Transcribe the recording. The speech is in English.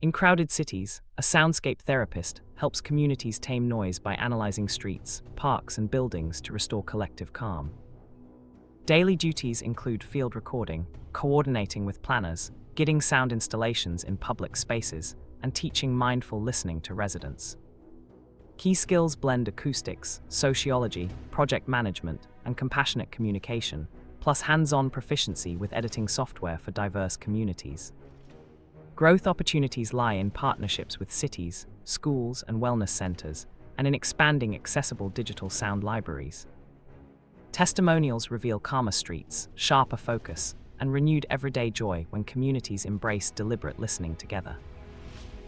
In crowded cities, a soundscape therapist helps communities tame noise by analyzing streets, parks, and buildings to restore collective calm. Daily duties include field recording, coordinating with planners, guiding sound installations in public spaces, and teaching mindful listening to residents. Key skills blend acoustics, sociology, project management, and compassionate communication, plus hands-on proficiency with editing software for diverse communities. Growth opportunities lie in partnerships with cities, schools, and wellness centers, and in expanding accessible digital sound libraries. Testimonials reveal calmer streets, sharper focus, and renewed everyday joy when communities embrace deliberate listening together.